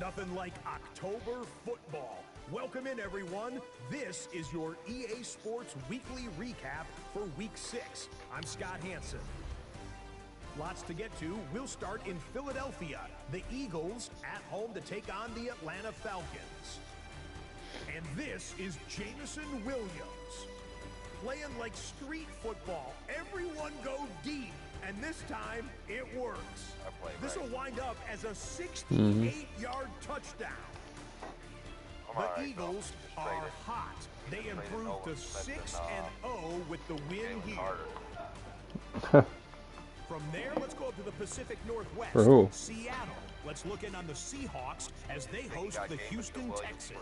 Nothing like October football. Welcome in, everyone. This is your EA Sports Weekly Recap for Week 6. I'm Scott Hansen. Lots to get to. We'll start in Philadelphia. The Eagles at home to take on the Atlanta Falcons. And this is Jameson Williams. Playing like street football. Everyone go deep. And this time, it works. This will wind up as a 68-yard touchdown. The Eagles are hot. They improved to 6-0 with the win here. From there, let's go up to the Pacific Northwest. Seattle. Let's look in on the Seahawks as they host the Houston Texans.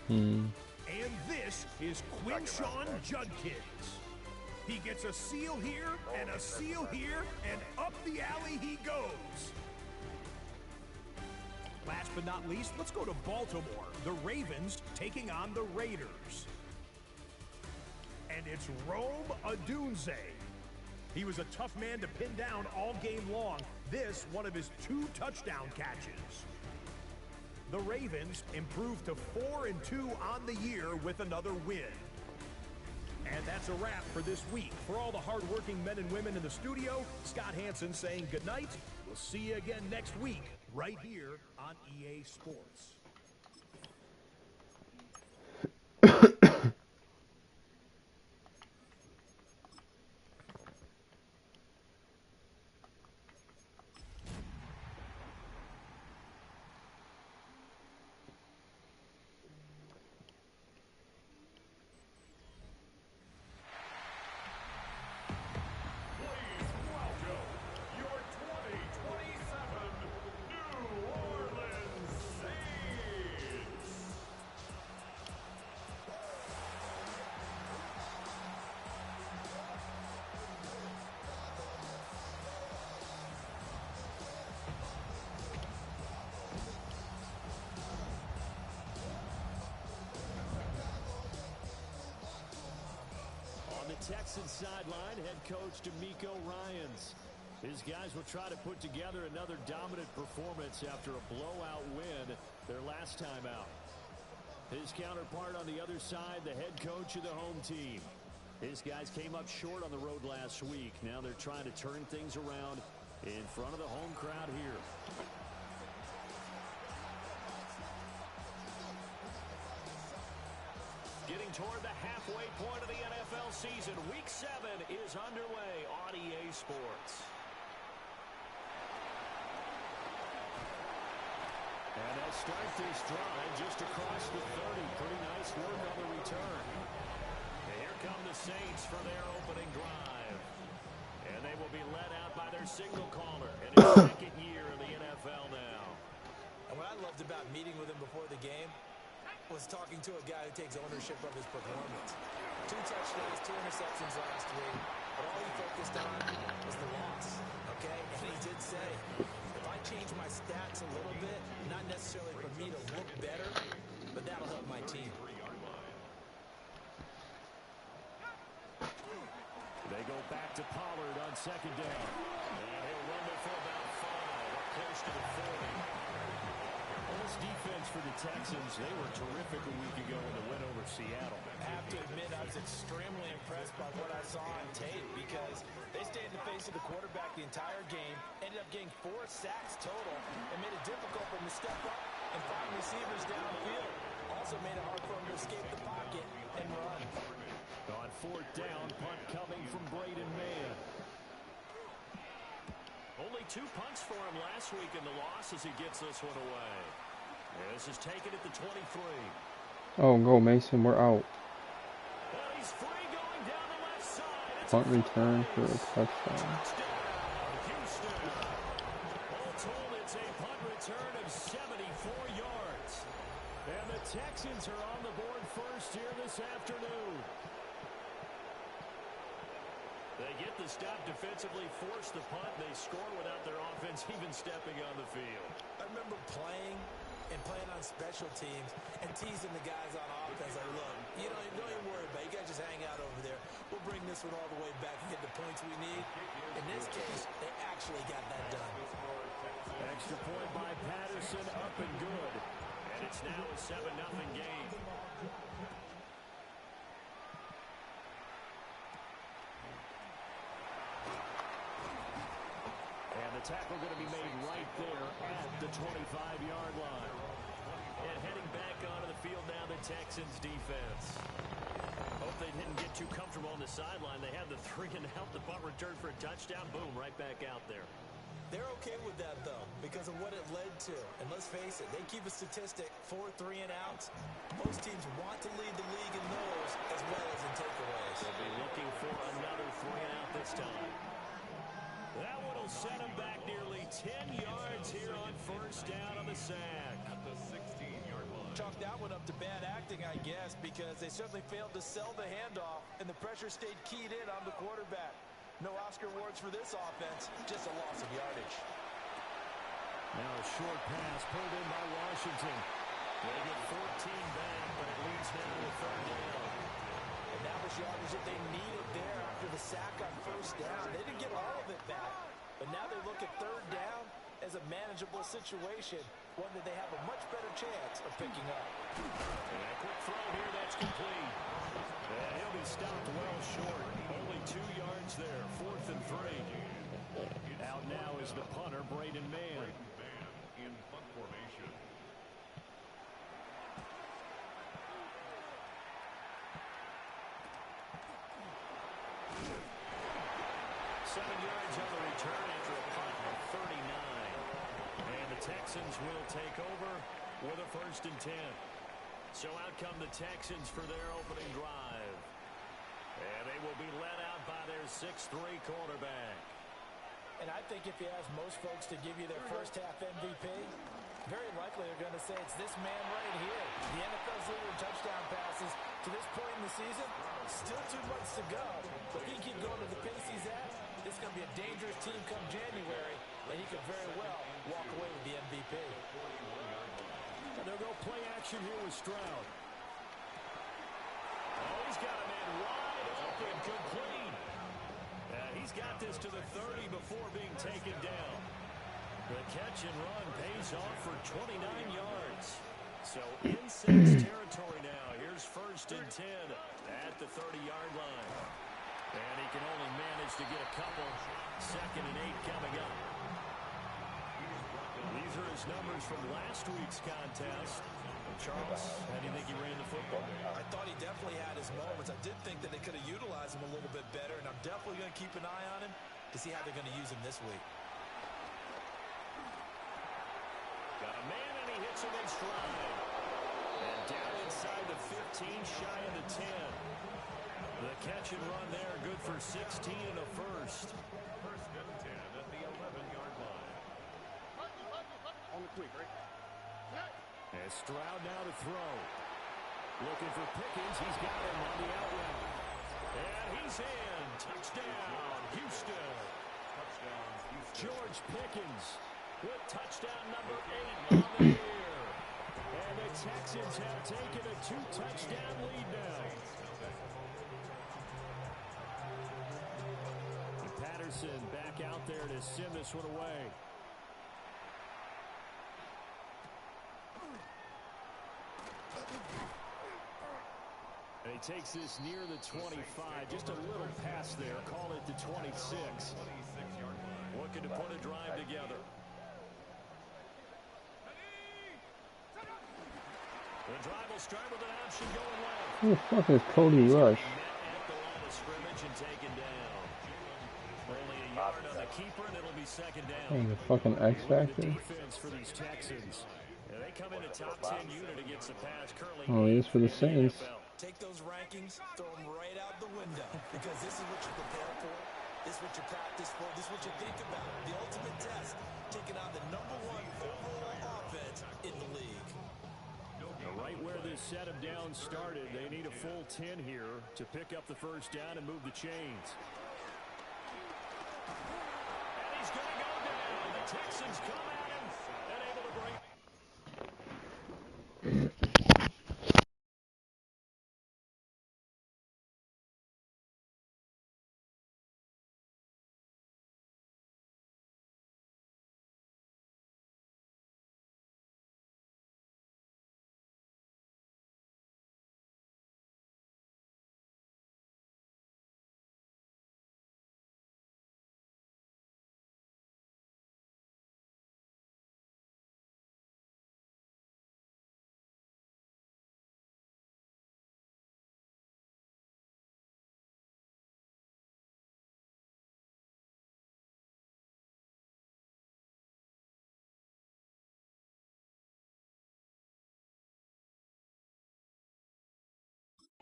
And this is Quinshawn Judkins. He gets a seal here, and a seal here, and up the alley he goes. Last but not least, let's go to Baltimore. The Ravens taking on the Raiders. And it's Rome Odunze. He was a tough man to pin down all game long. This, one of his 2 touchdown catches. The Ravens improved to 4-2 on the year with another win. And that's a wrap for this week. For all the hardworking men and women in the studio, Scott Hansen saying good night. We'll see you again next week, right here on EA Sports. Texans sideline, head coach DeMeco Ryans. His guys will try to put together another dominant performance after a blowout win their last time out. His counterpart on the other side, the head coach of the home team. His guys came up short on the road last week. Now they're trying to turn things around in front of the home crowd here. Getting toward the halfway point of the NFL season, Week 7 is underway on EA Sports. And they'll start this drive just across the 30. Pretty nice work on the return. And here come the Saints for their opening drive. And they will be led out by their signal caller in his second year in the NFL now. And what I loved about meeting with him before the game was talking to a guy who takes ownership of his performance. 2 touchdowns, 2 interceptions last week, but all he focused on was the loss, okay? And he did say, if I change my stats a little bit, not necessarily for me to look better, but that'll help my team. They go back to Pollard on second down. And he'll run it for about 5, up close to the 40. This defense for the Texans, they were terrific a week ago in the win over Seattle. I have to admit, I was extremely impressed by what I saw on tape because they stayed in the face of the quarterback the entire game, ended up getting 4 sacks total, and made it difficult for them to step up and find receivers downfield. Also made it hard for them to escape the pocket and run. On 4th down, punt coming from Braden Mann. Only 2 punts for him last week in the loss as he gets this one away. This is taken at the 23. Oh, go Mason, we're out. Well, he's free going down the left side. Punt return for a touchdown. Houston. All told, it's a punt return of 74 yards. And the Texans are on the board first here this afternoon. The They get the stop defensively, force the punt. They score without their offense even stepping on the field. I remember playing on special teams and teasing the guys on offense. Like, look, don't even worry about it. You guys just hang out over there. We'll bring this one all the way back and get the points we need. In this case, they actually got that done. Extra point by Patterson, up and good. And it's now a 7-0 game. And the tackle going to be made right there at the 25-yard line. And heading back onto the field now, the Texans defense. Hope they didn't get too comfortable on the sideline. They had the 3-and-out, the punt return for a touchdown. Boom, right back out there. They're okay with that, though, because of what it led to. And let's face it, they keep a statistic, 4 3-and-outs. Most teams want to lead the league in those as well as in takeaways. They'll be looking for another 3-and-out this time. That one will set them back nearly 10 yards here on first down on the sack. At the 16-yard line. Chalk that one up to bad acting, I guess, because they certainly failed to sell the handoff, and the pressure stayed keyed in on the quarterback. No Oscar awards for this offense, just a loss of yardage. Now a short pass pulled in by Washington. They get 14 back, but it leads now to a 3rd down. And that was yardage that they needed there after the sack on first down. They didn't get all of it back, but now they look at 3rd down as a manageable situation, one that they have a much better chance of picking up. And a quick throw here, that's complete. And he'll be stopped well short. Only 2 yards there, 4th and 3. Out now is the punter, Braden Mann. In punt formation. 7 yards on the return after a punt of 39. And the Texans will take over with a 1st and 10. So out come the Texans for their opening drive. And they will be led out by their 6'3" quarterback. And I think if you ask most folks to give you their first half MVP, very likely they're going to say it's this man right here. The NFL's leader in touchdown passes to this point in the season. Still 2 months to go, but he can keep going to the pace he's at. This is going to be a dangerous team come January, and he could very well walk away with the MVP. And they'll go play action here with Stroud. Oh, he's got a man wide open, complete. He's got this to the 30 before being taken down. The catch and run pays off for 29 yards. So in Saints territory now. Here's 1st and 10 at the 30-yard line. And he can only manage to get a couple. 2nd and 8 coming up. These are his numbers from last week's contest. Charles, how do you think he ran the football? I thought he definitely had his moments. I did think that they could have utilized him a little bit better, and I'm definitely going to keep an eye on him to see how they're going to use him this week. Got a man, and he hits him in stride. And down inside the 15, shy of the 10. The catch and run there, good for 16 and a 1st. 1st and 10 at the 11-yard line. On the quick, right? And Stroud now to throw. Looking for Pickens. He's got him on the out route. And he's in. Touchdown, Houston. Touchdown, Houston. George Pickens with touchdown number 8 on the year. And the Texans have taken a 2-touchdown lead now. And Patterson back out there to send this one away. And he takes this near the 25. Just a little pass there. Call it the 26. 26-yard line. Looking to put a drive together. The drive will start with an option going left. Who the fuck is Cody Rush? At the line of scrimmage and taken down. Only a yard on the keeper, and it'll be 2nd down. Hey, the fucking X Factor. Defense for these Texans. They come in a top 10 unit against the pass. Currently, Oh, he is for the Saints. Take those rankings, throw them right out the window, because this is what you prepare for, this is what you practice for, this is what you think about. The ultimate test, taking on the #1 overall offense in the league. Right where this set of downs started, they need a full 10 here to pick up the 1st down and move the chains. Texans come at him and able to break.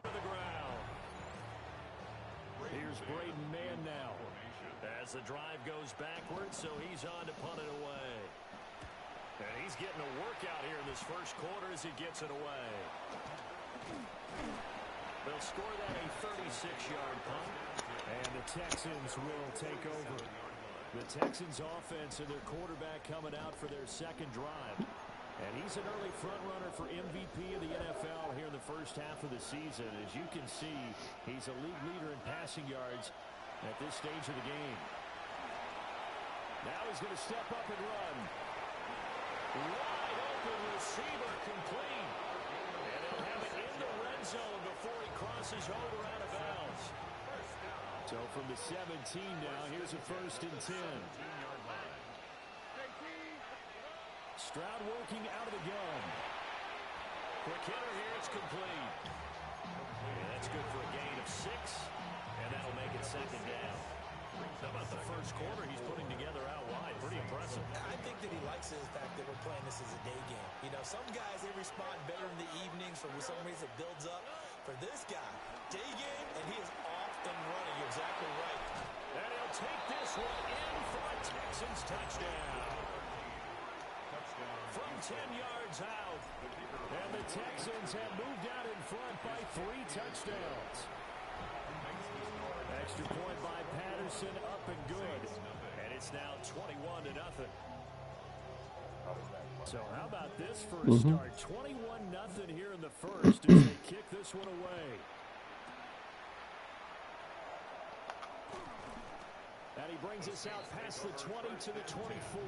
To the ground. Here's Braden Mann now. As the drive goes backwards, so he's on to punt it away. And he's getting a workout here in this first quarter as he gets it away. They'll score that a 36-yard punt. And the Texans will take over. The Texans offense and their quarterback coming out for their second drive. And he's an early front runner for MVP of the NFL here in the first half of the season. As you can see, he's a league leader in passing yards at this stage of the game. Now he's going to step up and run. Wide open receiver complete. And he'll have it in the red zone before he crosses over out of bounds. So from the 17 now, here's a 1st and 10. Stroud working out of the gun. Quick hitter here, it's complete. Yeah, that's good for a gain of 6, and that'll make it 2nd down. How about the first quarter he's putting together out wide? Pretty impressive. I think that he likes the fact that we're playing this as a day game. You know, some guys, they respond better in the evenings. For some reason, it builds up. For this guy, day game, and he is off and running. You're exactly right. And he'll take this one in for a Texans touchdown. From 10 yards out. And the Texans have moved out in front by 3 touchdowns. Extra point by Patterson, up and good. And it's now 21-0. So how about this for a start? 21-0 here in the first as they kick this one away. And he brings us out past the 20 to the 24.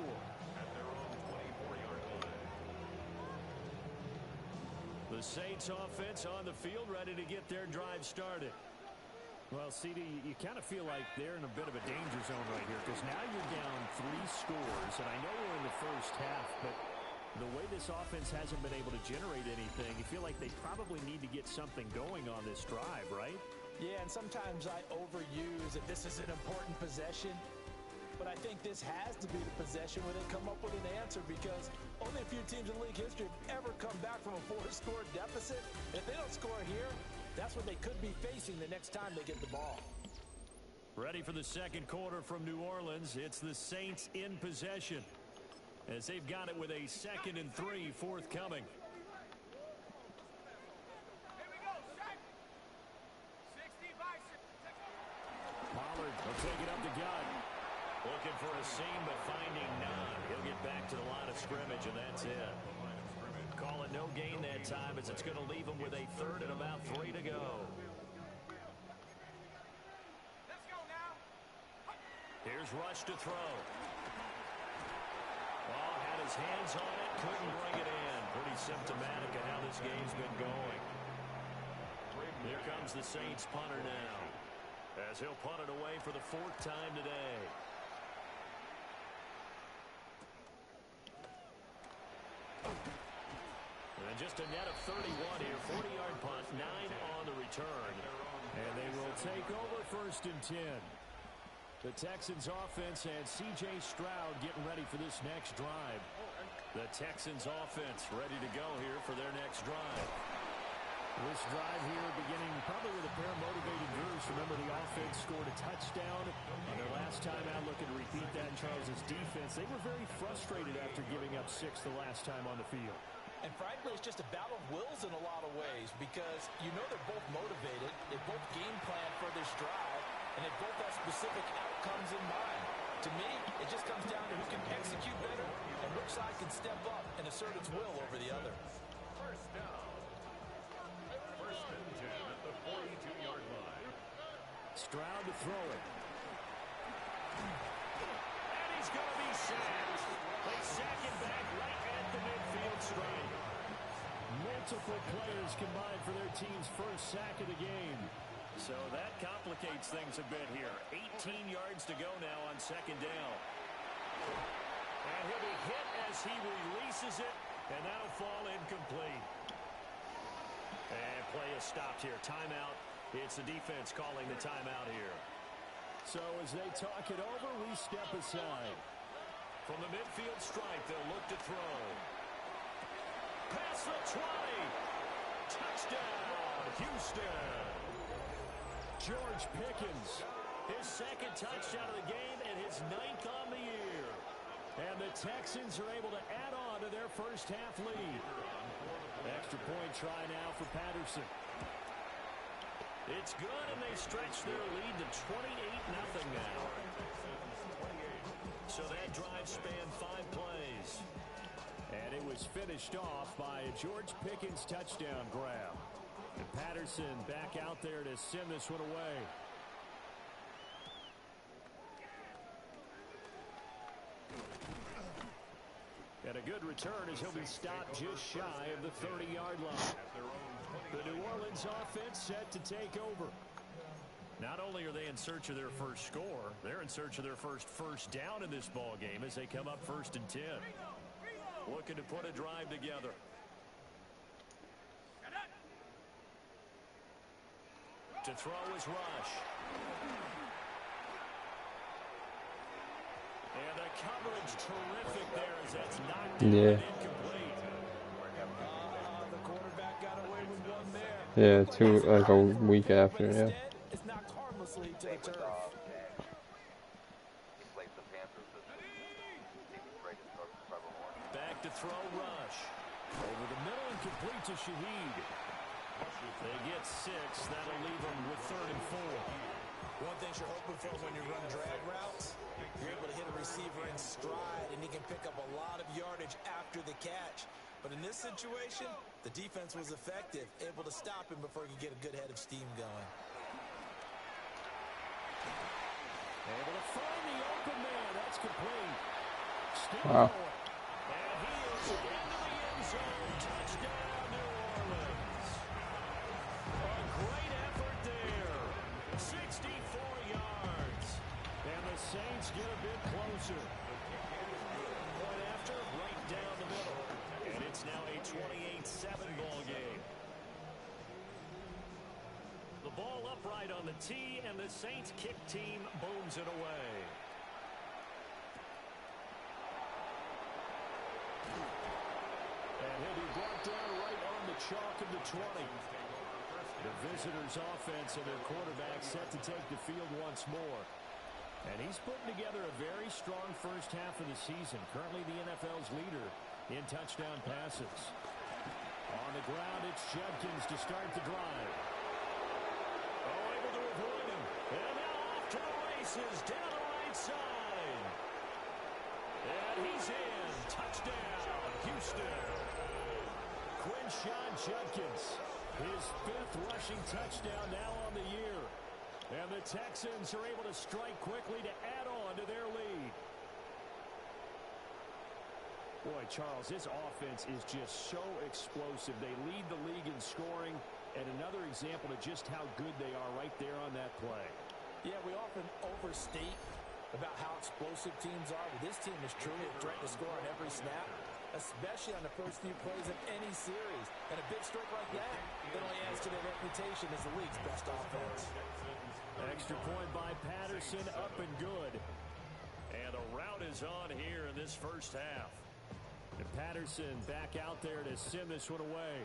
The Saints offense on the field, ready to get their drive started. Well, CD, you kind of feel like they're in a bit of a danger zone right here because now you're down 3 scores, and I know we're in the first half, but the way this offense hasn't been able to generate anything, you feel like they probably need to get something going on this drive, right? Yeah, and sometimes I overuse that this is an important possession. But I think this has to be the possession where they come up with an answer because only a few teams in league history have ever come back from a 4-score deficit. If they don't score here, that's what they could be facing the next time they get the ball. Ready for the second quarter from New Orleans. It's the Saints in possession as they've got it with a 2nd and 3 forthcoming. Pollard will take it up the gut. Looking for a seam, but finding none. He'll get back to the line of scrimmage, and that's it. Call it no gain that time as it's going to leave him with a 3rd and about 3 to go. Here's Rush to throw. Ball had his hands on it, couldn't bring it in. Pretty symptomatic of how this game's been going. Here comes the Saints punter now, as he'll punt it away for the 4th time today. And just a net of 31 here, 40-yard punt, 9 on the return. And they will take over 1st and 10. The Texans offense and C.J. Stroud getting ready for this next drive. The Texans offense ready to go here for their next drive. This drive here beginning probably with a pair of motivated groups. Remember, the offense scored a touchdown on their last time out. Looking to repeat that in Charles's defense. They were very frustrated after giving up 6 the last time on the field. And frankly, it's just a battle of wills in a lot of ways because you know they're both motivated. They both game plan for this drive, and they both have specific outcomes in mind. To me, it just comes down to who can execute better and which side can step up and assert its will over the other. First down. First and 10 at the 42-yard line. Stroud to throw it. And he's going to be sacked. They sack him back right at the midfield stripe. Multiple players combined for their team's first sack of the game. So that complicates things a bit here. 18 yards to go now on second down. And he'll be hit as he releases it, and that'll fall incomplete. And play is stopped here. Timeout. It's the defense calling the timeout here. So as they talk it over, we step aside. From the midfield stripe, they'll look to throw. Past the 20. Touchdown, Houston. George Pickens, his second touchdown of the game and his 9th on the year. And the Texans are able to add on to their first half lead. Extra point try now for Patterson. It's good, and they stretch their lead to 28-0 now. So that drive spanned 5 plays. And it was finished off by a George Pickens touchdown grab. And Patterson back out there to send this one away. And a good return as he'll be stopped just shy of the 30-yard line. The New Orleans offense set to take over. Not only are they in search of their first score, they're in search of their first down in this ball game as they come up 1st and 10. Looking to put a drive together. To throw is Rush. And the coverage terrific there as that's knocked down and incomplete. The quarterback got away with one there. Yeah, like a week after, yeah. It's knocked harmlessly to the turf. Back to throw Rush. Over the middle and complete to Shaheed. They get 6. That'll leave them with 3rd and 4. One thing you're hoping for when you run drag routes, you're able to hit a receiver in stride, and he can pick up a lot of yardage after the catch. But in this situation, the defense was effective, able to stop him before he could get a good head of steam going. Able to find the open man. That's complete. Still Wow. going. And he is into the end zone. Touchdown, New Orleans. A great effort there. 64 yards. And the Saints get a bit closer. Point after, right down the middle. And it's now a 28-7 ball game. The ball upright on the tee, and the Saints kick team booms it away. And he'll be brought down right on the chalk of the 20. The visitors' offense and their quarterback set to take the field once more. And he's putting together a very strong first half of the season. Currently the NFL's leader in touchdown passes. On the ground, it's Judkins to start the drive. Oh, able to avoid him. And now off to the races down the right side. And he's in. Touchdown, Houston. Quinshon Judkins, his 5th rushing touchdown now on the year. And the Texans are able to strike quickly to add on to their lead. Boy, Charles, this offense is just so explosive. They lead the league in scoring, and another example of just how good they are right there on that play. Yeah, we often overstate about how explosive teams are, but this team is truly a threat to score on every snap, especially on the first few plays of any series. And a big streak like that, it only adds to their reputation as the league's best offense. Extra point by Patterson, up and good. And a rout is on here in this first half. And Patterson back out there to send this one away.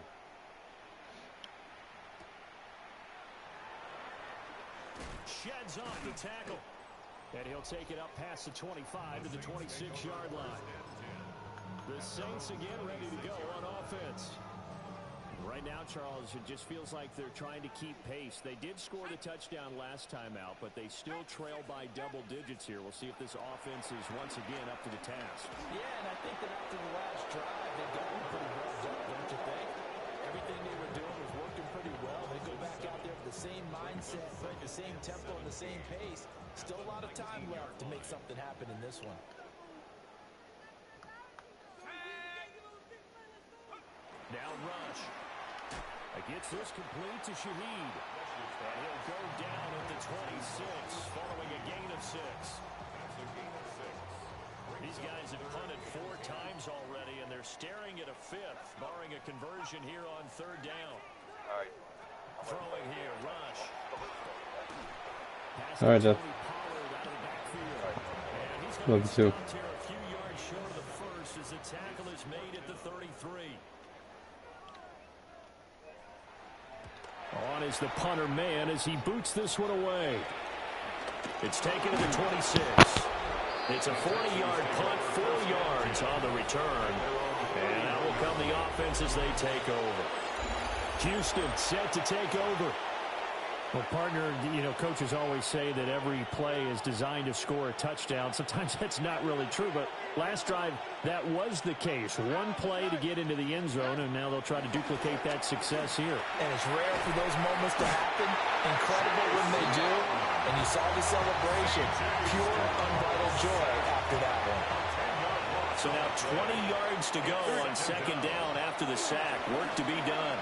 Sheds off the tackle. And he'll take it up past the 25 to the 26-yard line. The Saints again ready to go on offense. Right now, Charles, it just feels like they're trying to keep pace. They did score the touchdown last time out, but they still trail by double digits here. We'll see if this offense is once again up to the task. Yeah, and I think that after the last drive, they got them pretty revved up, don't you think? Everything they were doing was working pretty well. They go back out there with the same mindset, playing the same tempo and the same pace. Still a lot of time left to make something happen in this one. Now Rush. Gets this complete to Shaheed. And he'll go down at the 26 following a gain of 6. These guys have punted 4 times already, and they're staring at a 5th, barring a conversion here on 3rd down. Throwing here, Rush. All right, Jeff. Love you too. Here a few yards short of the first as the tackle is made at the 33. On is the punter man as he boots this one away. It's taken to the 26. It's a 40-yard punt, 4 yards on the return. And now will come the offense as they take over. Houston set to take over. Well, partner, you know, coaches always say that every play is designed to score a touchdown. Sometimes that's not really true, but last drive, that was the case. One play to get into the end zone, and now they'll try to duplicate that success here. And it's rare for those moments to happen. Incredible when they do. And you saw the celebration. Pure, unbridled joy after that one. So now 20 yards to go on 2nd down after the sack. Work to be done.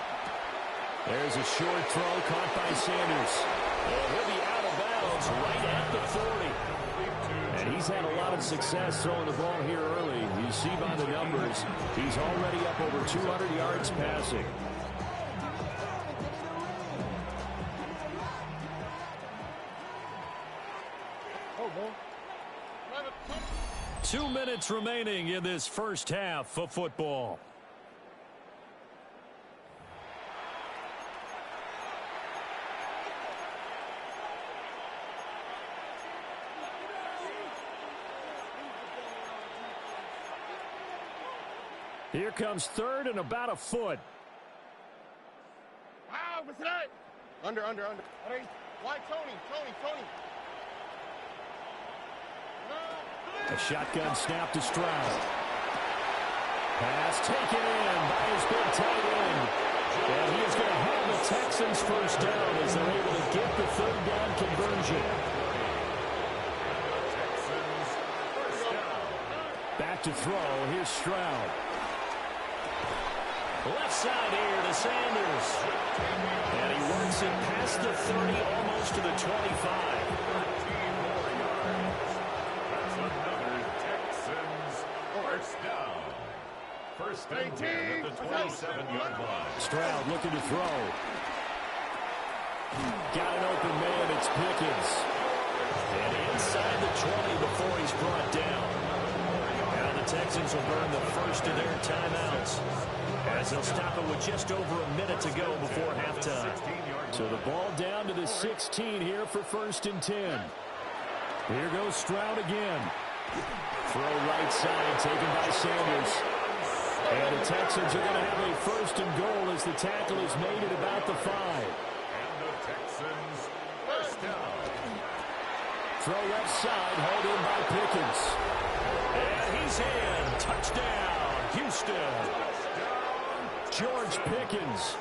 There's a short throw caught by Sanders. And he'll be out of bounds right at the 40. And he's had a lot of success throwing the ball here early. You see by the numbers, he's already up over 200 yards passing. Oh, boy. 2 minutes remaining in this first half of football. Here comes 3rd and about a foot. Wow, what's that? Under. Hey, why Tony? A shotgun snap to Stroud. Pass taken in by his big tight end. And he is going to have the Texans first down as they're able to get the 3rd down conversion. Back to throw. Here's Stroud. Left side here to Sanders. And he works it past the 30, almost to the 25. That's another Texans first down. 1st and 10 at the 27-yard line. Stroud looking to throw. Got an open man. It's Pickens. And inside the 20 before he's brought down. Now the Texans will burn the first of their timeouts, as they'll stop it with just over a minute to go before halftime. So the ball down to the 16 here for 1st and 10. Here goes Stroud again. Throw right side taken by Sanders. And the Texans are going to have a 1st and goal as the tackle is made at about the 5. And the Texans first down. Throw left side, held in by Pickens. And he's in. Touchdown, Houston. George Pickens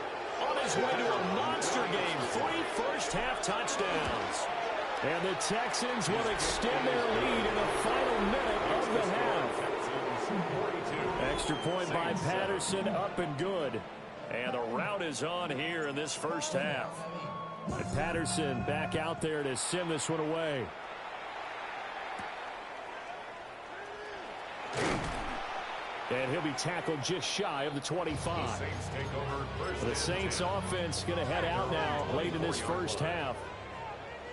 on his way to a monster game. 3 first-half touchdowns. And the Texans will extend their lead in the final minute of the half. Extra point by Patterson, up and good. And the rout is on here in this first half. And Patterson back out there to send this one away. And he'll be tackled just shy of the 25. The Saints offense going to head out now late in this first half.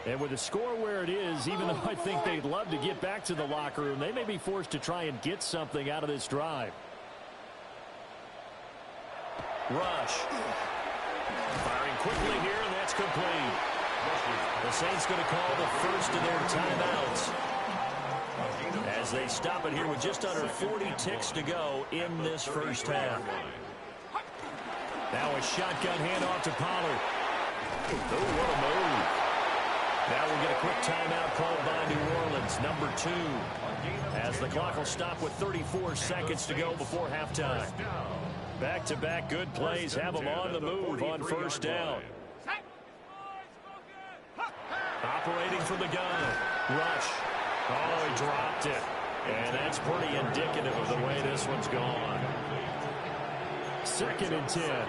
And with the score where it is, even though I think they'd love to get back to the locker room, they may be forced to try and get something out of this drive. Rush. Firing quickly here, and that's complete. The Saints going to call the first of their timeouts as they stop it here with just under 40 ticks to go in this first half. Now a shotgun handoff to Pollard. Oh, what a move. Now we'll get a quick timeout called by New Orleans, number 2. As the clock will stop with 34 seconds to go before halftime. Back-to-back good plays have them on the move on first down. Operating from the gun. Rush. Oh, he dropped it. And that's pretty indicative of the way this one's gone. 2nd and 10.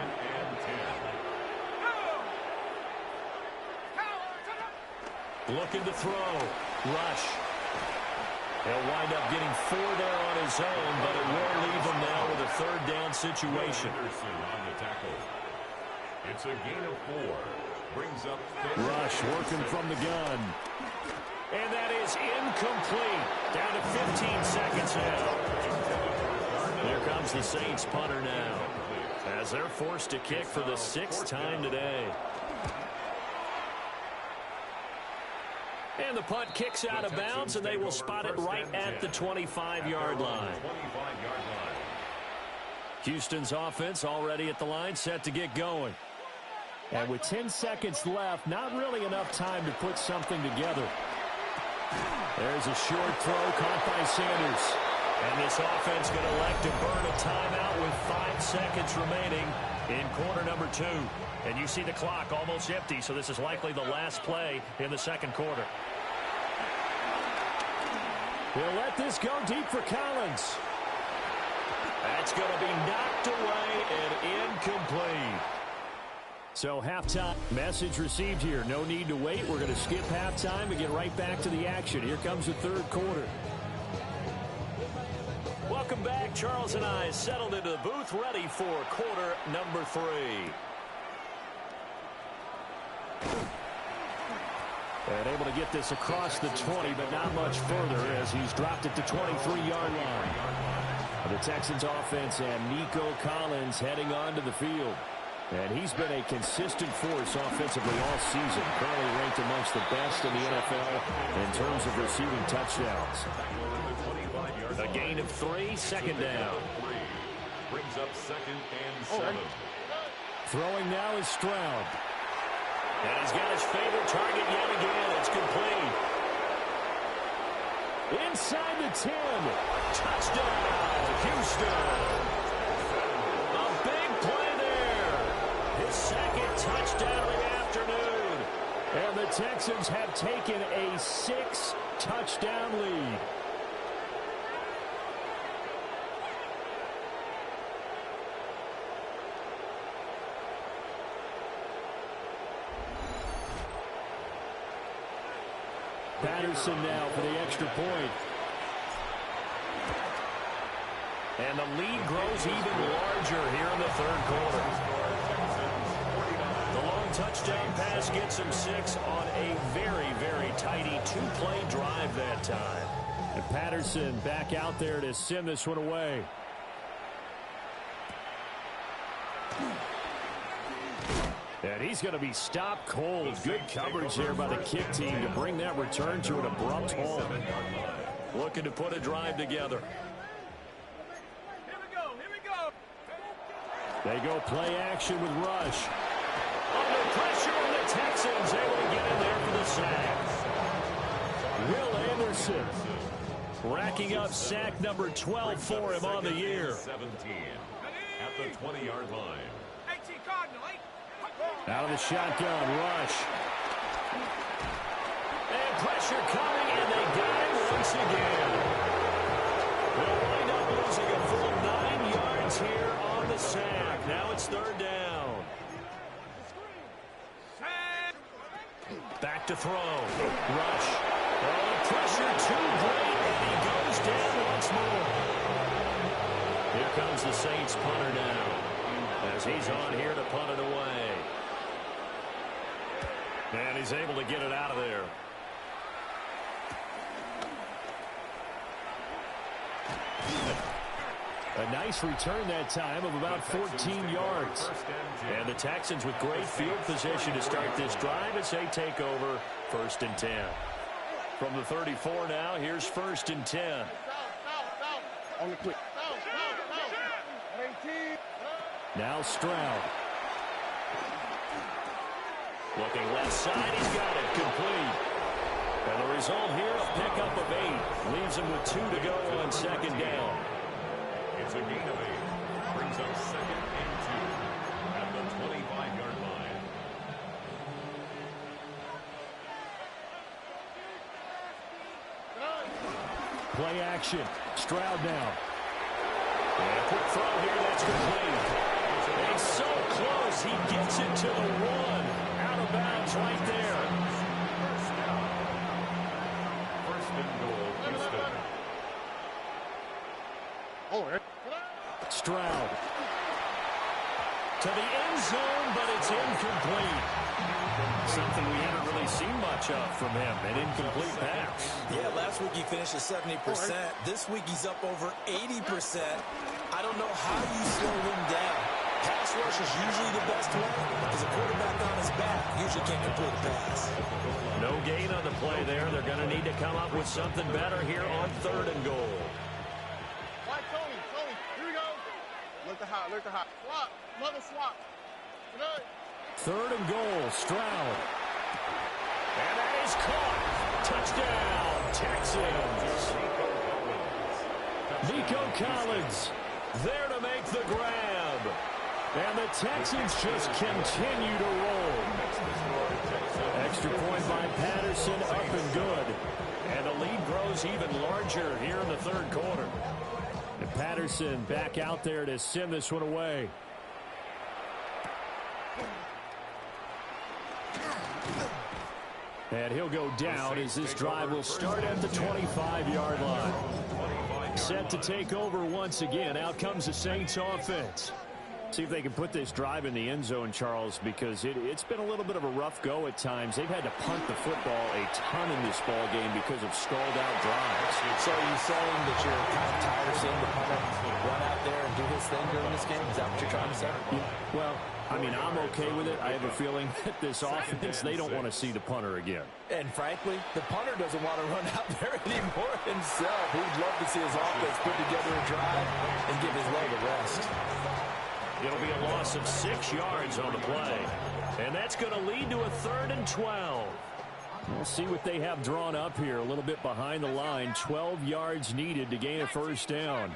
Looking to throw. Rush. He'll wind up getting 4 there on his own, but it will leave him now with a 3rd down situation. On the tackle. It's a gain of 4. Brings up Rush working from the gun. And that is incomplete. Down to 15 seconds now. Here comes the Saints punter now, as they're forced to kick for the 6th time today. And the punt kicks out of bounds, and they will spot it right at the 25-yard line. Houston's offense already at the line, set to get going. And with 10 seconds left, not really enough time to put something together. There's a short throw caught by Sanders. And this offense going to elect to burn a timeout with 5 seconds remaining in quarter number 2. And you see the clock almost empty, so this is likely the last play in the 2nd quarter. He'll let this go deep for Collins. That's going to be knocked away and incomplete. So halftime message received here. No need to wait. We're going to skip halftime and get right back to the action. Here comes the 3rd quarter. Welcome back. Charles and I settled into the booth, ready for quarter number 3. And able to get this across the 20, but not much further as he's dropped it to 23-yard line. The Texans offense and Nico Collins heading onto the field. And he's been a consistent force offensively all season, currently ranked amongst the best in the NFL in terms of receiving touchdowns. A gain of 3, 2nd down. Brings up 2nd and 7. Throwing now is Stroud. And he's got his favorite target yet again. It's complete. Inside the 10. Touchdown, Houston. A big play there. His 2nd touchdown of the afternoon. And the Texans have taken a 6-touchdown lead. Patterson now for the extra point. And the lead grows even larger here in the 3rd quarter. The long touchdown pass gets him 6 on a very, very tidy 2-play drive that time. And Patterson back out there to send this one away. And he's going to be stopped cold. Good coverage there by the kick team to bring that return to an abrupt halt. Looking to put a drive together. Here we go. They go play action with Rush. Under pressure, and the Texans able to get in there for the sack. Will Anderson racking up sack number 12 for him on the year. 17 at the 20-yard line. Out of the shotgun, Rush. And pressure coming, and they got him once again. They'll wind up losing a full 9 yards here on the sack. Now it's 3rd down. Back to throw. Rush. Oh, pressure too great, and he goes down once more. Here comes the Saints punter now, as he's on here to punt it away. And he's able to get it out of there. A nice return that time of about 14 yards. And the Texans with great field position to start this drive as they take over 1st and 10. From the 34 now, here's 1st and 10. On the quick. Now Stroud. Looking left side, he's got it. Complete. And the result here, a pickup of 8. Leaves him with 2 to go on second down. It's a gain of 8. Brings up second and 2 at the 25-yard line. Play action. Stroud now. And a quick throw here. That's complete. It's so close. He gets it to the 1. Out of bounds right there. First and goal, Houston. Stroud. To the end zone, but it's incomplete. Something we haven't really seen much of from him, an incomplete pass. Yeah, last week he finished at 70%. This week he's up over 80%. I don't know how you slow him down. Pass rush is usually the best way because a quarterback on his back usually can't complete a pass. No gain on the play there. They're going to need to come up with something better here on 3rd and goal. Tony, here we go. Look to hot. Swap, another swap. Good. 3rd and goal, Stroud. And that is caught. Touchdown, Texans. Nico Collins there to make the grab. And the Texans just continue to roll. Extra point by Patterson, up and good. And the lead grows even larger here in the 3rd quarter. And Patterson back out there to send this one away. And he'll go down as this drive will start at the 25-yard line. Set to take over once again. Out comes the Saints offense. See if they can put this drive in the end zone, Charles, because it's been a little bit of a rough go at times. They've had to punt the football a ton in this ball game because of stalled-out drives. So are you saying that you're kind of tired of seeing the punter run out there and do his thing during this game? Is that what you're trying to say? Yeah, well, I mean, I'm okay with it. I have a feeling that this offense, they don't want to see the punter again. And frankly, the punter doesn't want to run out there anymore himself. He'd love to see his offense put together a drive and give his leg a rest. It'll be a loss of 6 yards on the play. And that's going to lead to a 3rd and 12. We'll see what they have drawn up here. A little bit behind the line. 12 yards needed to gain a first down.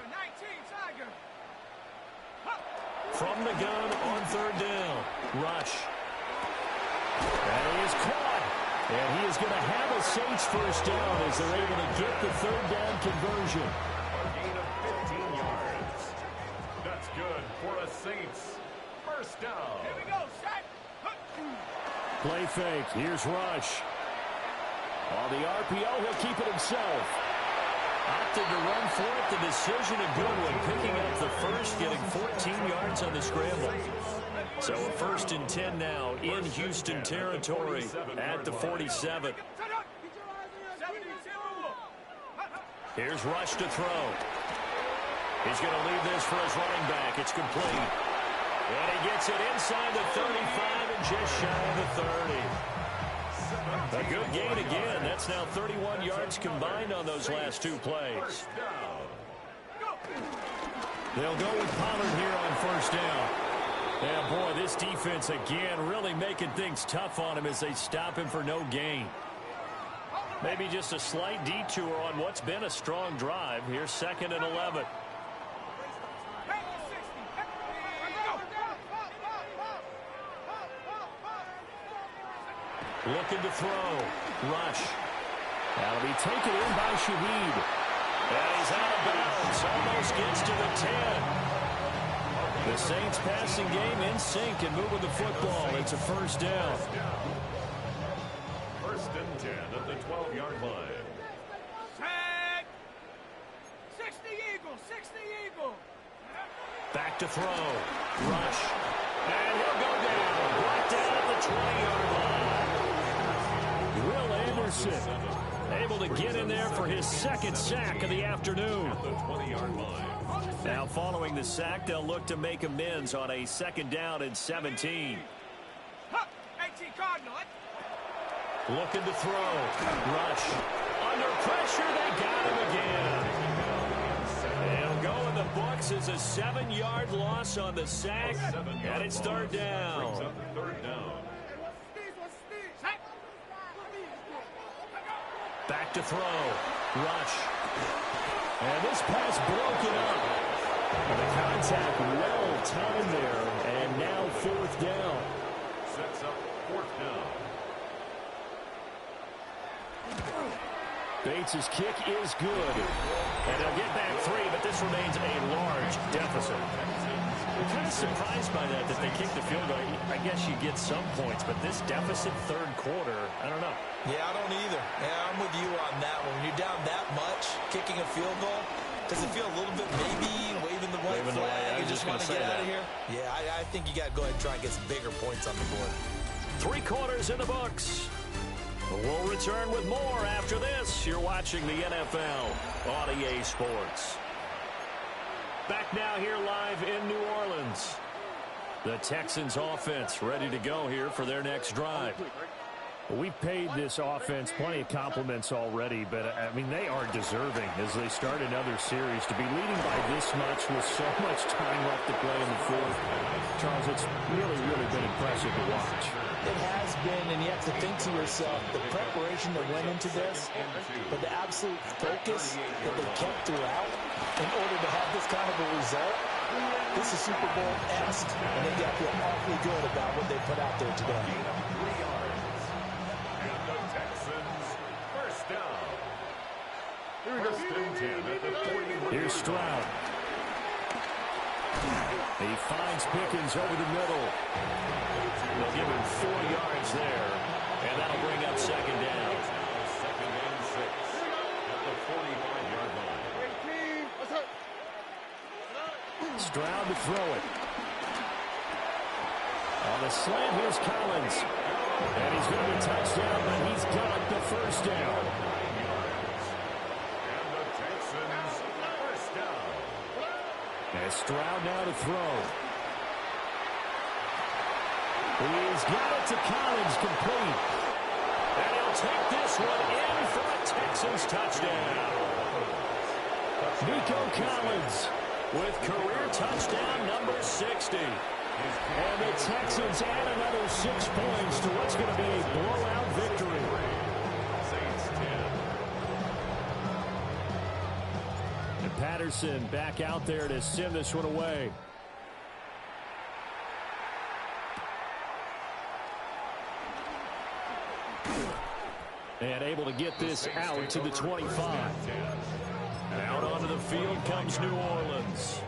From the gun on 3rd down. Rush. And he is caught. And he is going to have a Saints first down as they're able to get the 3rd down conversion. A gain of 15 yards. That's good for a Saints first down. Here we go, set. Play fake. Here's Rush. On the RPO, he'll keep it himself. Opted to run for it. The decision a good one. Picking up the first, getting 14 yards on the scramble. So a 1st and 10 now in Houston territory at the 47. Here's Rush to throw. He's going to leave this for his running back. It's complete. And he gets it inside the 35 and just shy of the 30. A good gain again. That's now 31 yards combined on those last 2 plays. They'll go with Pollard here on 1st down. And boy, this defense again really making things tough on him as they stop him for no gain. Maybe just a slight detour on what's been a strong drive. Here's 2nd and 11. Looking to throw. Rush. That'll be taken in by Shaheed. And he's out of bounds. Almost gets to the 10. The Saints passing game in sync and moving the football. It's a first down. 1st and 10 at the 12-yard line. Tag. 60 Eagle. Back to throw. Rush. And he'll go down. Brought down at the 20-yard line. Will Anderson able to get in there for his 2nd sack of the afternoon. At the 20-yard line. Now following the sack, they'll look to make amends on a 2nd down and 17. 18 Cardinal. Looking to throw. Rush. Under pressure, they got him again. They'll go in the books as a 7-yard loss on the sack, and it's 3rd down. Brings up the 3rd down. to throw. Rush. And this pass broken up. And the contact well timed there. And now fourth down. Sets up fourth down. Bates' kick is good. And they'll get back 3, but this remains a large deficit. We're kind of surprised by that they kicked the field goal. I guess you get some points, but this deficit third quarter, I don't know. Yeah, I don't either. Yeah, I'm with you on that one. When you're down that much, kicking a field goal, does it feel a little bit maybe waving the white flag? You just want to get out of here? Yeah, I think you got to go ahead and try and get some bigger points on the board. 3 quarters in the books. We'll return with more after this. You're watching the NFL on EA Sports. Back now here live in New Orleans. The Texans offense ready to go here for their next drive. Well, we've paid this offense plenty of compliments already, but, I mean, they are deserving as they start another series. To be leading by this much with so much time left to play in the fourth, Charles, it's really, really been impressive to watch. It has been, and you have to think to yourself, the preparation that went into this, but the absolute focus that they kept throughout in order to have this kind of a result, this is Super Bowl-esque, and they got to feel awfully good about what they put out there today. Here's Stroud. He finds Pickens over the middle. They'll give him 4 yards there, and that'll bring up second down. Second and 6 at the 45-yard line. Stroud to throw it. On the slant, here's Collins. And he's going to be touchdown, but he's got the first down. And Stroud now to throw. He's got it to Collins, complete. And he'll take this one in for a Texans touchdown. Nico Collins with career touchdown number 60. And the Texans add another 6 points to what's going to be a blowout victory. Patterson back out there to send this one away. And able to get this out to the 25. Out onto the field comes New Orleans.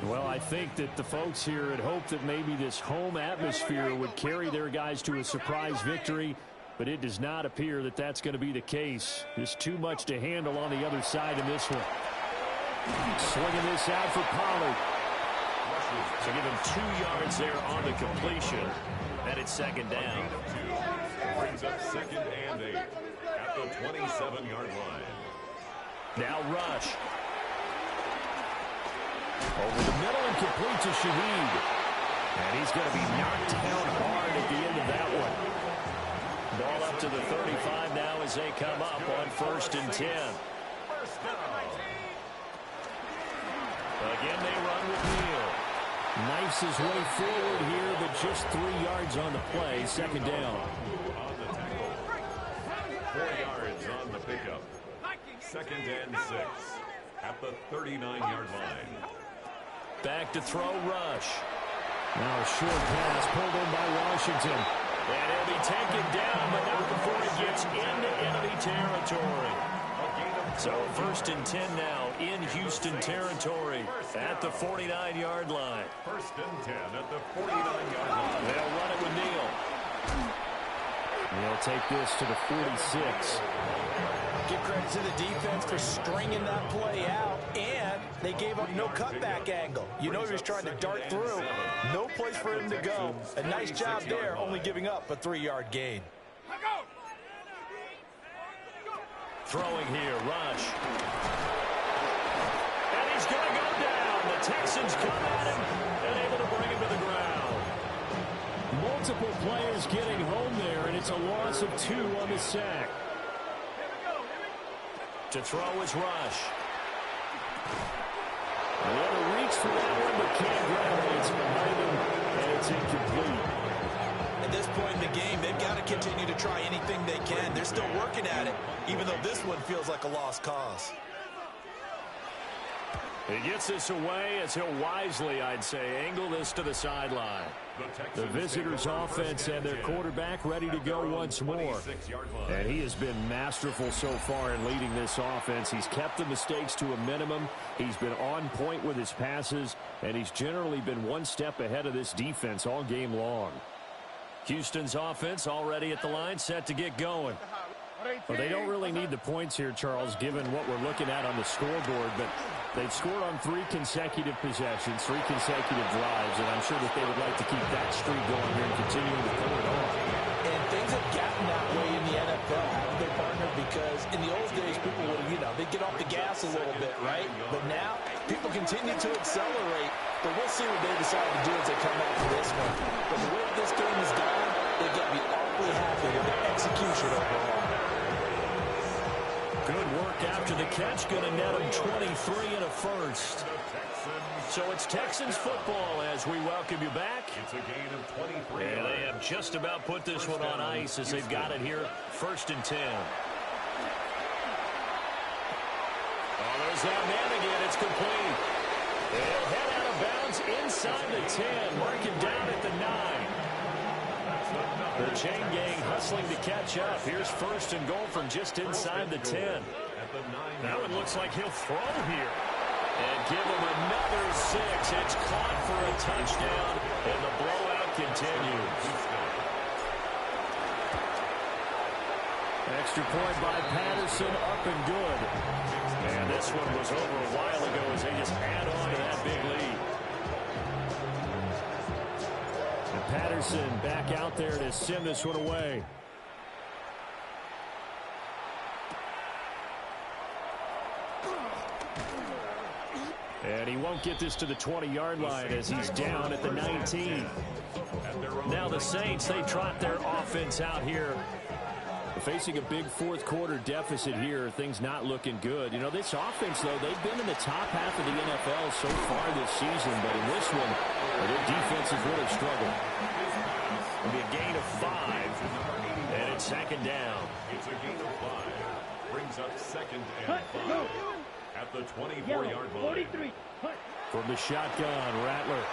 Well, I think that the folks here had hoped that maybe this home atmosphere would carry their guys to a surprise victory, but it does not appear that that's going to be the case. There's too much to handle on the other side in this one. Swinging this out for Pollard. So give him 2 yards there on the completion. And it's second down. Brings up second and 8 at the 27-yard line. Now Rush. Over the middle and complete to Shaheed. And he's going to be knocked down hard at the end of that one. Ball up to the 35 now as they come up on 1st and 10. Again, they run with Neal. Knifes his way forward here, but just 3 yards on the play. Second down. On the tackle. 4 yards on the pickup. Second and 6 at the 39-yard line. Back to throw Rush. Now a short pass pulled in by Washington. And he'll be taken down, but not before it gets into enemy territory. So 1st and 10 now in Houston territory at the 49-yard line. 1st and 10 at the 49-yard line. They'll run it with Neal. They'll take this to the 46. Give credit to the defense for stringing that play out, and they gave up no cutback angle. You know he was trying to dart through. No place for him to go. A nice job there, only giving up a 3-yard gain. Throwing here, Rush. And he's going to go down. The Texans come at him and able to bring him to the ground. Multiple players getting home there, and it's a loss of 2 on the sack. To throw is Rush. And they have to reach for that one, but can't grab it. It's behind him, and it's incomplete. And at this point in the game, they've got to continue to try anything they can. They're still working at it, even though this one feels like a lost cause. He gets this away as he'll wisely, I'd say, angle this to the sideline. The visitors' offense and their quarterback ready to go once more. And he has been masterful so far in leading this offense. He's kept the mistakes to a minimum. He's been on point with his passes, and he's generally been one step ahead of this defense all game long. Houston's offense already at the line, set to get going. Well, they don't really need the points here, Charles, given what we're looking at on the scoreboard, but they've scored on 3 consecutive possessions, 3 consecutive drives, and I'm sure that they would like to keep that streak going here and continuing to pull it on. And things have gotten that way in the NFL, haven't they, partner? Because in the old days, people would, they'd get off the gas a little bit, right? But now, people continue to accelerate, but we'll see what they decide to do as they come after this one. But the way this game is gone, they've got to be awfully happy with their execution overall. Good work after the catch. Going to net him 23 and a first. So it's Texans football as we welcome you back. It's a gain of 23. And they have just about put this one on ice as they've got it here. 1st and 10. Oh, there's that man again. It's complete. They'll head out of bounds inside the 10. Mark him down at the 9. The chain gang hustling to catch up. Here's 1st and goal from just inside the 10. Now it looks like he'll throw here. And give him another 6. It's caught for a touchdown, and the blowout continues. Extra point by Patterson, up and good. And this one was over a while ago as they just add on to that big lead. And Patterson back out there to send this one away. And he won't get this to the 20-yard line as he's down at the 19. Now the Saints, they trot their offense out here. Facing a big 4th quarter deficit here, things not looking good. This offense, though, they've been in the top half of the NFL so far this season, but in this one, their defense has really struggled. It'll be a gain of 5, and it's 2nd down. It's a gain of 5. Brings up 2nd and 5 at the 24-yard line. From the shotgun, Rattler.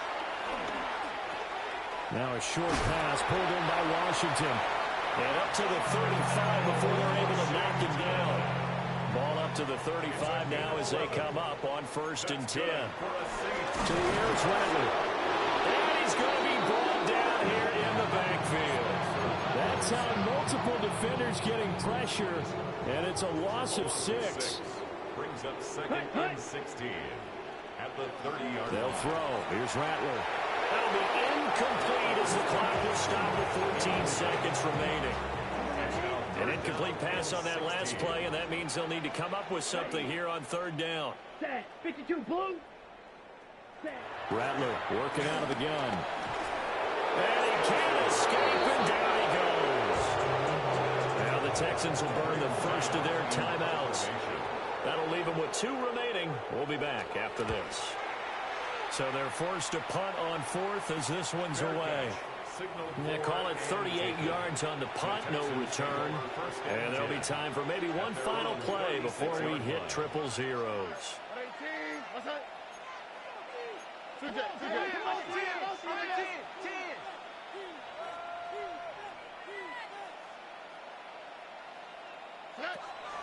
Now a short pass pulled in by Washington. And up to the 35 before they're able to knock him down. Ball up to the 35 now as they come up on 1st and 10. To the air's Rattler. And he's going to be brought down here in the backfield. That's how multiple defenders getting pressure, and it's a loss of 6. Brings up 2nd and 16 at the 30-yard line. They'll throw. Here's Rattler. That'll be incomplete as the clock will stop with 14 seconds remaining. An incomplete pass on that last play, and that means they'll need to come up with something here on 3rd down. 52 blue. Rattler working out of the gun. And he can't escape, and down he goes. Now the Texans will burn the first of their timeouts. That'll leave them with 2 remaining. We'll be back after this. So they're forced to punt on 4th as this one's away. They call it 38 yards on the punt, no return. And there'll be time for maybe one final play before we hit 000.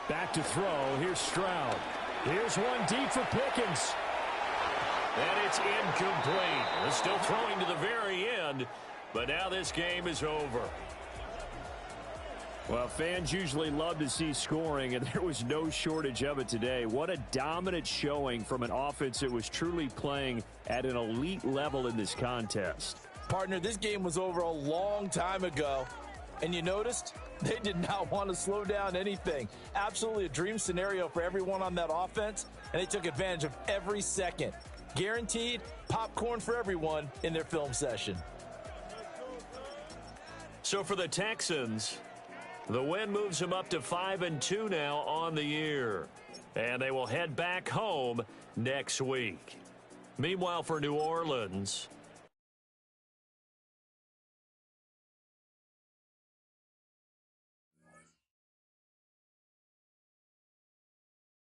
Back to throw. Here's Stroud. Here's one deep for Pickens. And it's incomplete. They're still throwing to the very end, but now this game is over. Well, fans usually love to see scoring, and there was no shortage of it today. What a dominant showing from an offense that was truly playing at an elite level in this contest. Partner, this game was over a long time ago, and you noticed they did not want to slow down anything. Absolutely a dream scenario for everyone on that offense, and they took advantage of every second. Guaranteed popcorn for everyone in their film session. So for the Texans, the win moves them up to 5-2 now on the year. And they will head back home next week. Meanwhile, for New Orleans,